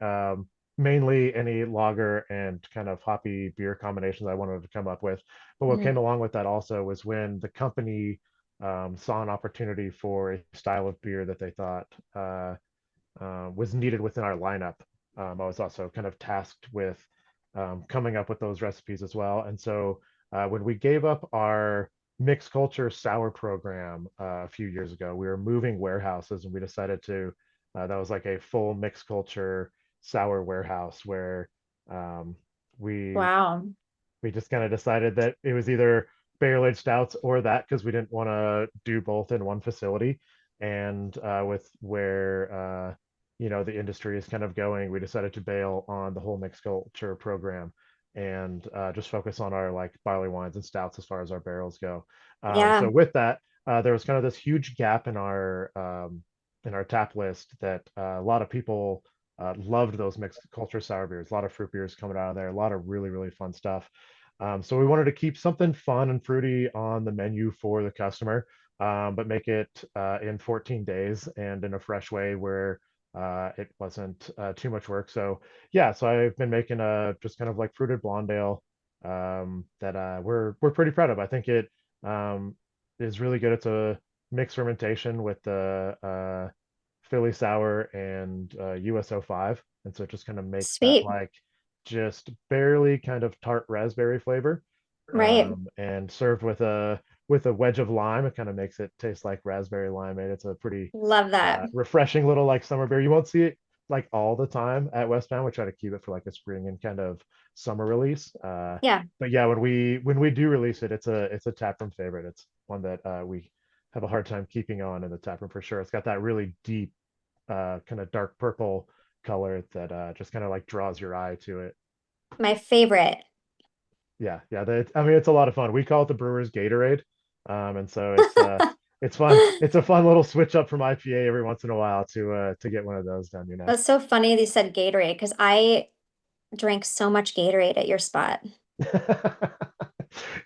Speaker 5: mainly any lager and kind of hoppy beer combinations I wanted to come up with. But what
Speaker 2: Mhm.
Speaker 5: came along with that also was when the company saw an opportunity for a style of beer that they thought was needed within our lineup. I was also kind of tasked with coming up with those recipes as well. And so when we gave up our mixed culture sour program a few years ago, we were moving warehouses and we decided that was like a full mixed culture sour warehouse where um, we
Speaker 2: Wow.
Speaker 5: we just kind of decided that it was either barrel aged stouts or that because we didn't want to do both in one facility. And with where the industry is kind of going, we decided to bail on the whole mixed culture program and just focus on our like barley wines and stouts as far as our barrels go. So
Speaker 2: Yeah.
Speaker 5: with that, there was kind of this huge gap in our tap list that a lot of people loved those mixed culture sour beers. A lot of fruit beers coming out of there. A lot of really really fun stuff. So we wanted to keep something fun and fruity on the menu for the customer, but make it in 14 days and in a fresh way where it wasn't too much work. So yeah, so I've been making a just kind of like fruited blonde ale that we're pretty proud of. I think it is really good. It's a mixed fermentation with the Philly sour and USO5, and so it just kind of makes that
Speaker 2: Sweet.
Speaker 5: like just barely kind of tart raspberry flavor,
Speaker 2: Right.
Speaker 5: and served with a wedge of lime. It kind of makes it taste like raspberry limeade. It's a pretty
Speaker 2: Love that.
Speaker 5: refreshing little like summer beer. You won't see it like all the time at Westbound. We try to keep it for like a spring and kind of summer release.
Speaker 2: Yeah.
Speaker 5: But yeah, when we do release it, it's a taproom favorite. It's one that we have a hard time keeping on in the taproom for sure. It's got that really deep kind of dark purple color that just kind of like draws your eye to it.
Speaker 2: My favorite.
Speaker 5: Yeah, yeah. I mean, it's a lot of fun. We call it the Brewer's Gatorade, and so it's fun. It's a fun little switch up from IPA every once in a while to get one of those done.
Speaker 2: That's so funny that you said Gatorade because I drank so much Gatorade at your spot.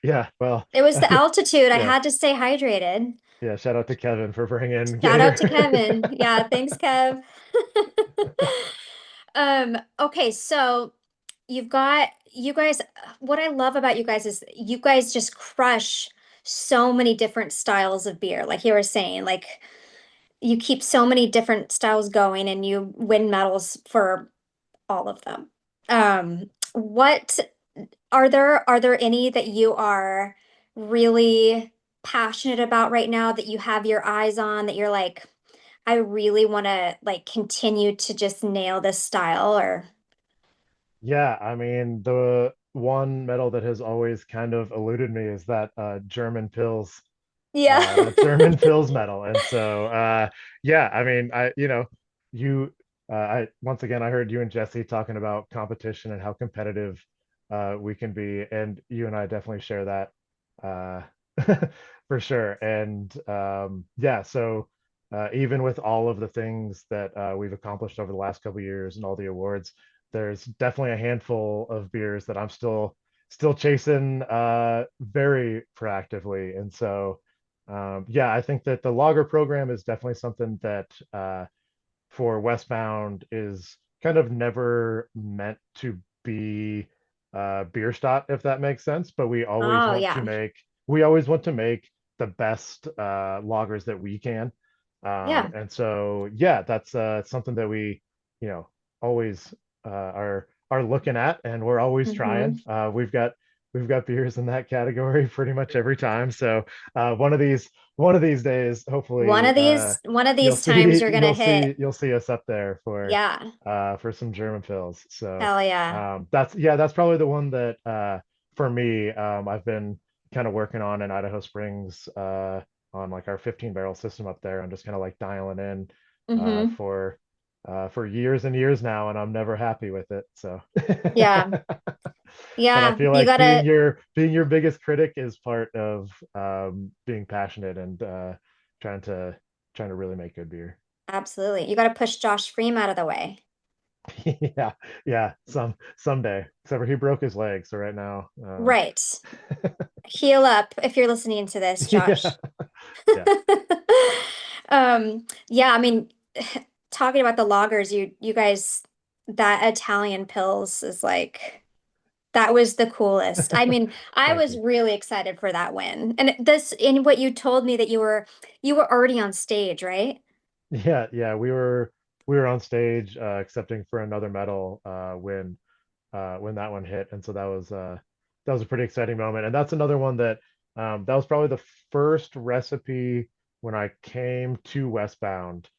Speaker 5: Yeah, well,
Speaker 2: It was the altitude. I
Speaker 5: yeah,
Speaker 2: had to stay hydrated.
Speaker 5: yeah. Shout out to Kevin for bringing
Speaker 2: Shout out
Speaker 5: Gator.
Speaker 2: to Kevin. Yeah, thanks, Kev. Okay, so you guys, what I love about you guys is you guys just crush so many different styles of beer. Like you were saying, like you keep so many different styles going and you win medals for all of them. What are there any that you are really passionate about right now that you have your eyes on that you're like, I really want to like continue to just nail this style or
Speaker 5: Yeah, I mean, the one medal that has always kind of eluded me is that
Speaker 2: yeah.
Speaker 5: German pills medal. And so yeah, I mean, you I once again I heard you and Jesse talking about competition and how competitive we can be, and you and I definitely share that uh for sure. And yeah, so even with all of the things that we've accomplished over the last couple of years and all the awards, there's definitely a handful of beers that I'm still chasing very proactively. And so yeah, I think that the lager program is definitely something that for Westbound is kind of never meant to be Bierstadt, if that makes sense. But
Speaker 2: Oh yeah.
Speaker 5: we always want to make the best lagers that we can.
Speaker 2: Yeah.
Speaker 5: And so, yeah, that's something that we, always are looking at, and we're always
Speaker 2: Mm-hmm.
Speaker 5: trying. We've got beers in that category pretty much every time. So one of these days, hopefully,
Speaker 2: One of
Speaker 5: you'll
Speaker 2: these times
Speaker 5: see
Speaker 2: you're gonna
Speaker 5: you'll
Speaker 2: hit.
Speaker 5: see you'll see us up there
Speaker 2: Yeah.
Speaker 5: for some German pills. So
Speaker 2: Hell yeah.
Speaker 5: that's probably the one that for me, I've been kind of working on in Idaho Springs, on like our 15 barrel system up there. I'm just kind of like dialing in uh,
Speaker 2: Mm-hmm.
Speaker 5: for for years and years now, and I'm never happy with it. So,
Speaker 2: Yeah.
Speaker 5: but I
Speaker 2: Yeah.
Speaker 5: feel
Speaker 2: You
Speaker 5: like being
Speaker 2: gotta,
Speaker 5: your biggest critic is part of being passionate and trying to trying to really make good beer.
Speaker 2: absolutely. You gotta push Josh Freem out of the way.
Speaker 5: Yeah, yeah, someday. Except for he broke his leg, so right now,
Speaker 2: Right. Heal up if you're listening to this,
Speaker 5: yeah,
Speaker 2: Josh.
Speaker 5: yeah.
Speaker 2: Yeah, I mean, talking about the loggers, you guys, that Italian pills is like that was the coolest. I mean, I
Speaker 5: Thank
Speaker 2: was
Speaker 5: you.
Speaker 2: really excited for that win. And this in what you told me that you were already on stage, right?
Speaker 5: Yeah, yeah. We were on stage accepting for another medal when that one hit, and so that was a pretty exciting moment. And that's another one that that was probably the first recipe when I came to Westbound,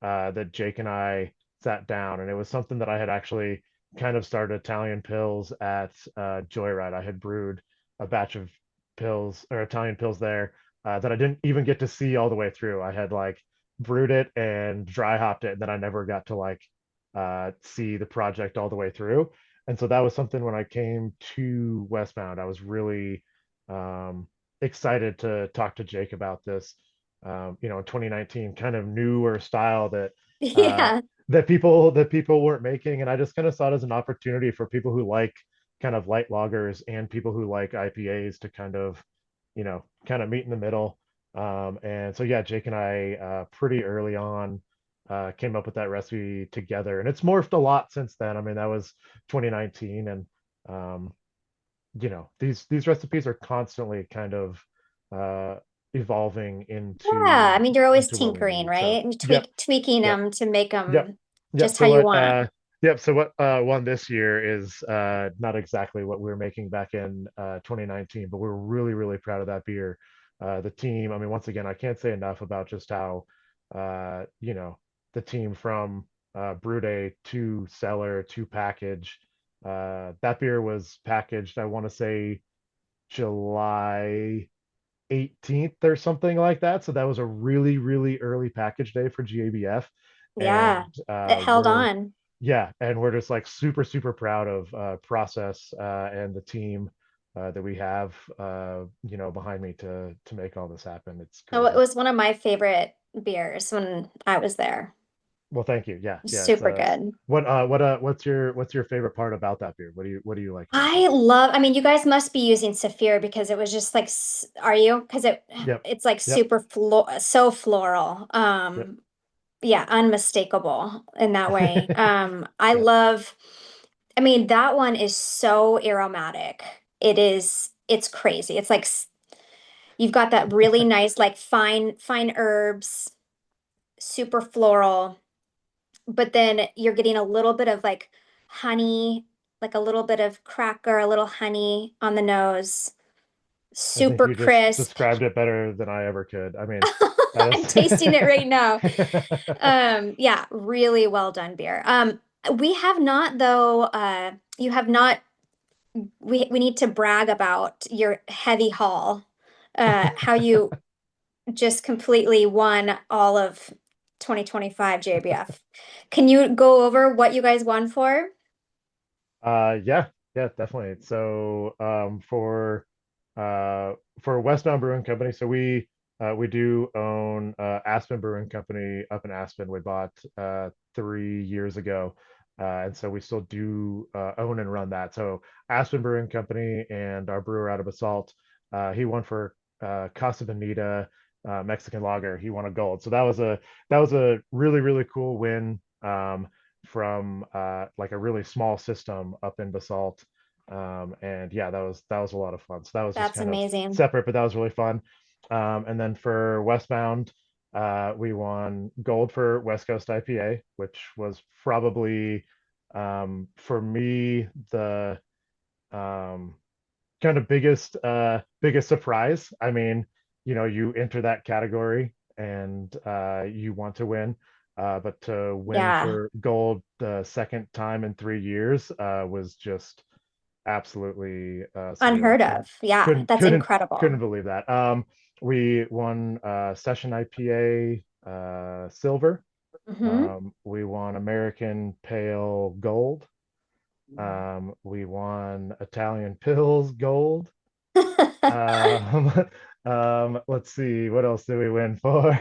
Speaker 5: that Jake and I sat down, and it was something that I had actually kind of started Italian pills at Joyride. I had brewed a batch of pills or Italian pills there that I didn't even get to see all the way through. I had like brewed it and dry hopped it, and then I never got to like see the project all the way through. And so that was something when I came to Westbound, I was really um, excited to talk to Jake about this. In 2019, kind of newer style uh,
Speaker 2: Yeah.
Speaker 5: that people weren't making, and I just kind of saw it as an opportunity for people who like kind of light lagers and people who like IPAs to kind of meet in the middle. And so yeah, Jake and I pretty early on came up with that recipe together, and it's morphed a lot since then. I mean, that was 2019, and um, these recipes are constantly kind of uh, evolving
Speaker 2: Yeah. I
Speaker 5: into
Speaker 2: mean, you're always
Speaker 5: into what we
Speaker 2: tinkering,
Speaker 5: need. So
Speaker 2: right? And
Speaker 5: yep,
Speaker 2: tweaking
Speaker 5: yep,
Speaker 2: them to make
Speaker 5: yep,
Speaker 2: them
Speaker 5: yep.
Speaker 2: just how
Speaker 5: So
Speaker 2: you
Speaker 5: what?
Speaker 2: want.
Speaker 5: Yep. So what won this year is not exactly what we were making back in 2019, but we're really, really proud of that beer. The team. I mean, once again, I can't say enough about just how the team from brew day to cellar to package. That beer was packaged, I want to say July 18th or something like that. So that was a really, really early package day for GABF.
Speaker 2: Yeah.
Speaker 5: And
Speaker 2: It held on.
Speaker 5: we're just like super, super proud of process and the team that we have, behind me to make all this happen. It's
Speaker 2: Oh, it
Speaker 5: crazy.
Speaker 2: was one of my favorite beers when I was there.
Speaker 5: Well, thank you. Yeah, yeah. It's
Speaker 2: Super good.
Speaker 5: what's your favorite part about that beer? What do you like about it?
Speaker 2: I mean, you guys must be using Saphir because it was just like, are you? Because
Speaker 5: Yep,
Speaker 2: it's like
Speaker 5: yep,
Speaker 2: so floral.
Speaker 5: yep.
Speaker 2: Yeah, unmistakable in that way. I
Speaker 5: Yep.
Speaker 2: love, I mean, that one is so aromatic. It's crazy. It's like you've got that really nice, like fine herbs, super floral, but then you're getting a little bit of like honey, like a little bit of cracker, a little honey on the nose,
Speaker 5: I think
Speaker 2: super
Speaker 5: you just
Speaker 2: crisp.
Speaker 5: described it better than I ever could. I mean, that
Speaker 2: I'm tasting it right now.
Speaker 5: is
Speaker 2: Yeah, really well done beer. We have not though, you have not, we need to brag about your heavy haul, how you just completely won all of 2025 JBF. Can you go over what you guys won for?
Speaker 5: Yeah, yeah, definitely. So, for Westbound Brewing Company, so we do own Aspen Brewing Company up in Aspen. We bought 3 years ago, and so we still do own and run that. So Aspen Brewing Company and our brewer out of Basalt, he won for Casa Bonita Mexican Lager. He won a gold. So that was a really, really cool win. From like a really small system up in Basalt. And yeah, that was a lot of fun. So that was just
Speaker 2: That's
Speaker 5: kind of
Speaker 2: amazing.
Speaker 5: separate, but that was really fun. And then for Westbound, We won gold for West Coast IPA, which was probably for me the um, kind of biggest surprise. I mean, you enter that category and you want to win, but to win
Speaker 2: Yeah.
Speaker 5: for gold the second time in 3 years was just absolutely surreal.
Speaker 2: Unheard
Speaker 5: Couldn't
Speaker 2: of. Yeah,
Speaker 5: couldn't
Speaker 2: that's
Speaker 5: couldn't
Speaker 2: incredible.
Speaker 5: couldn't believe that. We won session IPA silver.
Speaker 2: Hmm.
Speaker 5: We won American Pale Gold. We won Italian Pills Gold. Um, let's see, what else did we win for?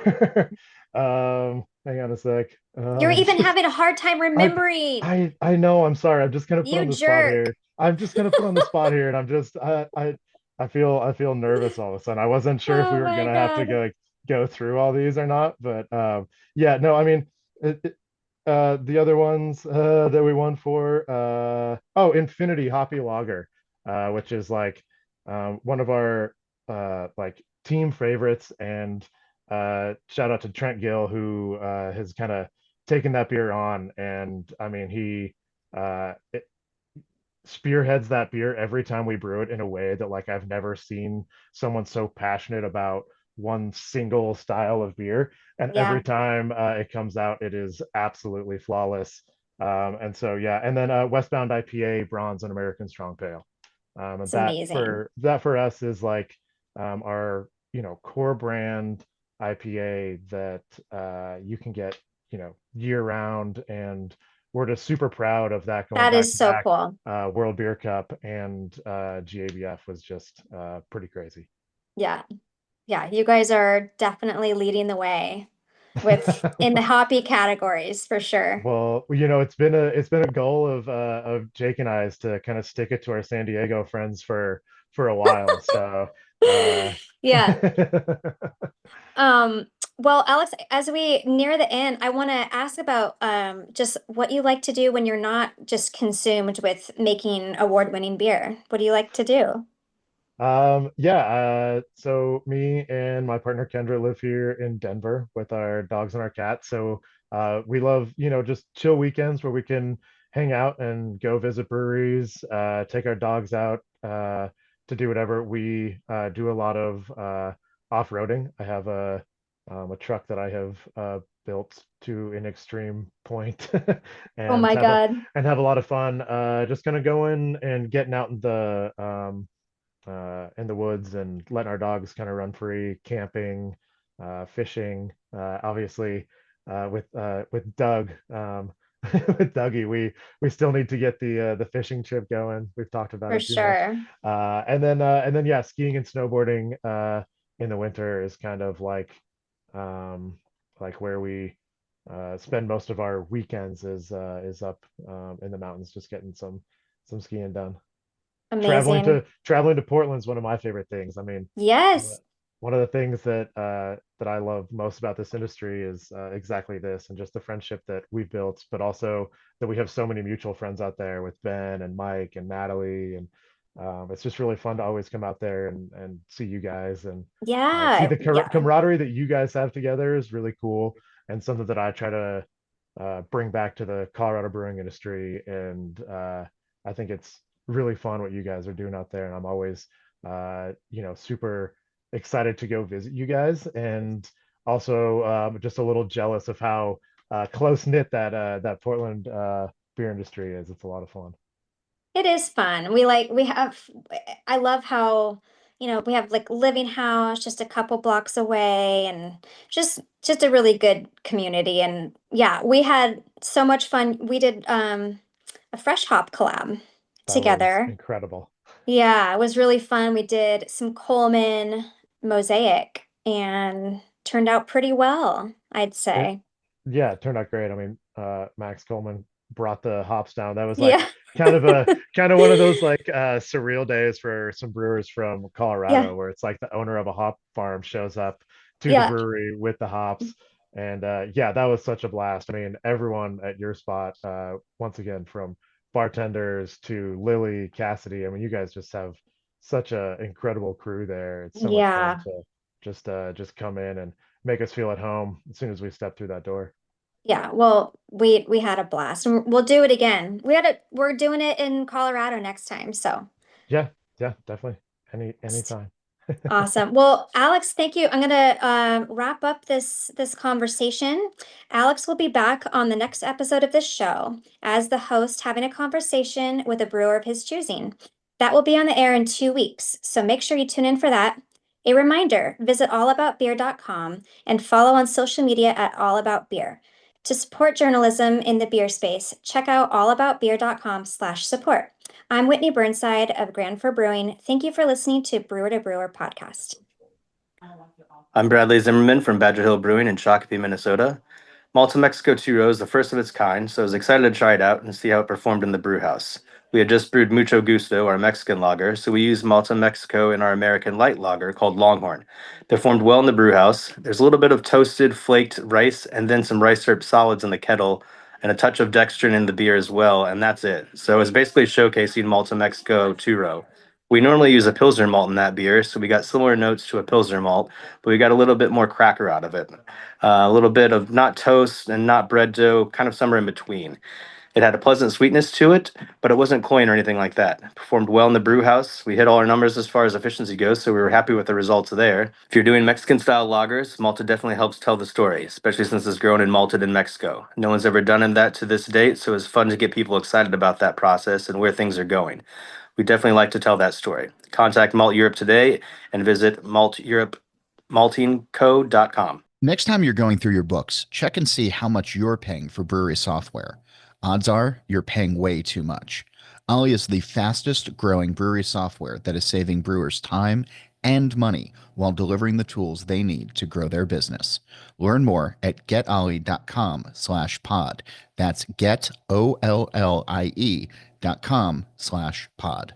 Speaker 5: Hang on a sec.
Speaker 2: You're even having a hard time
Speaker 5: I,
Speaker 2: remembering.
Speaker 5: I know. I'm sorry. I'm just gonna put
Speaker 2: You
Speaker 5: on the spot
Speaker 2: jerk.
Speaker 5: here. I'm just gonna put on the spot here, and I feel nervous all of a sudden. I wasn't sure if we
Speaker 2: Oh
Speaker 5: were
Speaker 2: my
Speaker 5: gonna have to
Speaker 2: God.
Speaker 5: go through all these or not, but yeah, no. I mean, the other ones that we won for, oh, Infinity Hoppy Lager, which is like one of our like team favorites, and shout out to Trent Gill who has kind of taken that beer on, and I mean he spearheads that beer every time we brew it in a way that like I've never seen someone so passionate about one single style of beer. And
Speaker 2: Yeah,
Speaker 5: every time it comes out, it is absolutely flawless. And so yeah, and then Westbound IPA, Bronze, and American Strong Pale. And
Speaker 2: it's amazing.
Speaker 5: that for us is like our core brand IPA that you can get year round, and we're just super proud of that going
Speaker 2: That
Speaker 5: back
Speaker 2: is
Speaker 5: to
Speaker 2: so
Speaker 5: back.
Speaker 2: cool.
Speaker 5: World Beer Cup and GABF was just pretty crazy.
Speaker 2: Yeah. Yeah, you guys are definitely leading the way with in the hoppy categories for sure.
Speaker 5: Well, it's been a goal of Jake and I's to kind of stick it to our San Diego friends for a while. So
Speaker 2: Yeah. Um, well, Alex, as we near the end, I want to ask about just what you like to do when you're not just consumed with making award-winning beer. What do you like to do?
Speaker 5: Yeah, so me and my partner Kendra live here in Denver with our dogs and our cats. So we love, just chill weekends where we can hang out and go visit breweries, take our dogs out to do whatever. We do a lot of off-roading. I have a truck that I have built to an extreme point
Speaker 2: Oh
Speaker 5: and
Speaker 2: my God.
Speaker 5: have a lot of fun just kind of going and getting out in the woods and letting our dogs kind of run free, camping, fishing. Obviously, with Doug, with Dougie, we still need to get the fishing trip going. We've talked about
Speaker 2: For
Speaker 5: it too much.
Speaker 2: sure.
Speaker 5: And then yeah, skiing and snowboarding in the winter is kind of like where we spend most of our weekends is up in the mountains, just getting some skiing done.
Speaker 2: Amazing.
Speaker 5: Traveling to Portland is one of my favorite things. I mean, uh,
Speaker 2: Yes.
Speaker 5: one of the things that I love most about this industry is exactly this, and just the friendship that we've built, but also that we have so many mutual friends out there with Ben and Mike and Natalie, and it's just really fun to always come out there and see you guys, and see
Speaker 2: Yeah.
Speaker 5: the
Speaker 2: Yeah.
Speaker 5: camaraderie that you guys have together is really cool, and something that I try to bring back to the Colorado brewing industry. And I think it's really fun what you guys are doing out there. And I'm always, super excited to go visit you guys. And also just a little jealous of how close knit that Portland beer industry is. It's a lot of fun.
Speaker 2: It is fun. I love how, we have like living house just a couple blocks away and just a really good community. And yeah, we had so much fun. We did a fresh hop collab
Speaker 5: That was
Speaker 2: together.
Speaker 5: incredible.
Speaker 2: Yeah, it was really fun. We did some Coleman mosaic and turned out pretty well, I'd
Speaker 5: It
Speaker 2: say.
Speaker 5: Yeah, it turned out great. I mean, Max Coleman brought the hops down. That was like
Speaker 2: Yeah.
Speaker 5: kind of one of those like surreal days for some brewers from
Speaker 2: Yeah.
Speaker 5: Colorado, where it's like the owner of a hop farm shows up to the
Speaker 2: Yeah.
Speaker 5: brewery with the hops. And yeah, that was such a blast. I mean, everyone at your spot, once again, from bartenders to Lily, Cassidy. I mean, you guys just have such a incredible crew there. It's so much fun
Speaker 2: Yeah.
Speaker 5: to just come in and make us feel at home as soon as we step through that door.
Speaker 2: Yeah, well, we had a blast, and we'll do it again. We're doing it in Colorado next time, so
Speaker 5: Yeah, definitely. Anytime.
Speaker 2: awesome. Well, Alex, thank you. I'm gonna wrap up this conversation. Alex will be back on the next episode of this show as the host, having a conversation with a brewer of his choosing. That will be on the air in 2 weeks, so make sure you tune in for that. A reminder, visit allaboutbeer.com and follow on social media at allaboutbeer. To support journalism in the beer space, check out allaboutbeer.com/support. I'm Whitney Burnside of Grand for Brewing. Thank you for listening to Brewer to Brewer podcast.
Speaker 3: I'm Bradley Zimmerman from Badger Hill Brewing in Shakopee, Minnesota. Malta Mexico 2-Row is the first of its kind, so I was excited to try it out and see how it performed in the brew house. We had just brewed Mucho Gusto, our Mexican lager, so we used Malta Mexico in our American light lager called Longhorn. They performed well in the brew house. There's a little bit of toasted, flaked rice and then some rice syrup solids in the kettle and a touch of dextrin in the beer as well, and that's it. So it's basically showcasing Malta Mexico 2-Row. We normally use a Pilsner malt in that beer, so we got similar notes to a Pilsner malt, but we got a little bit more cracker out of it. A little bit of not toast and not bread dough, kind of somewhere in between. It had a pleasant sweetness to it, but it wasn't cloying or anything like that. It performed well in the brew house. We hit all our numbers as far as efficiency goes, so we were happy with the results there. If you're doing Mexican-style lagers, Malta definitely helps tell the story, especially since it's grown and malted in Mexico. No one's ever done that to this date, so it's fun to get people excited about that process and where things are going. We definitely like to tell that story. Contact Malt Europe today and visit maltingco.com.
Speaker 4: Next time you're going through your books, check and see how much you're paying for brewery software. Odds are you're paying way too much. Ollie is the fastest growing brewery software that is saving brewers time and money while delivering the tools they need to grow their business. Learn more at getollie.com/pod. That's getollie.com/pod.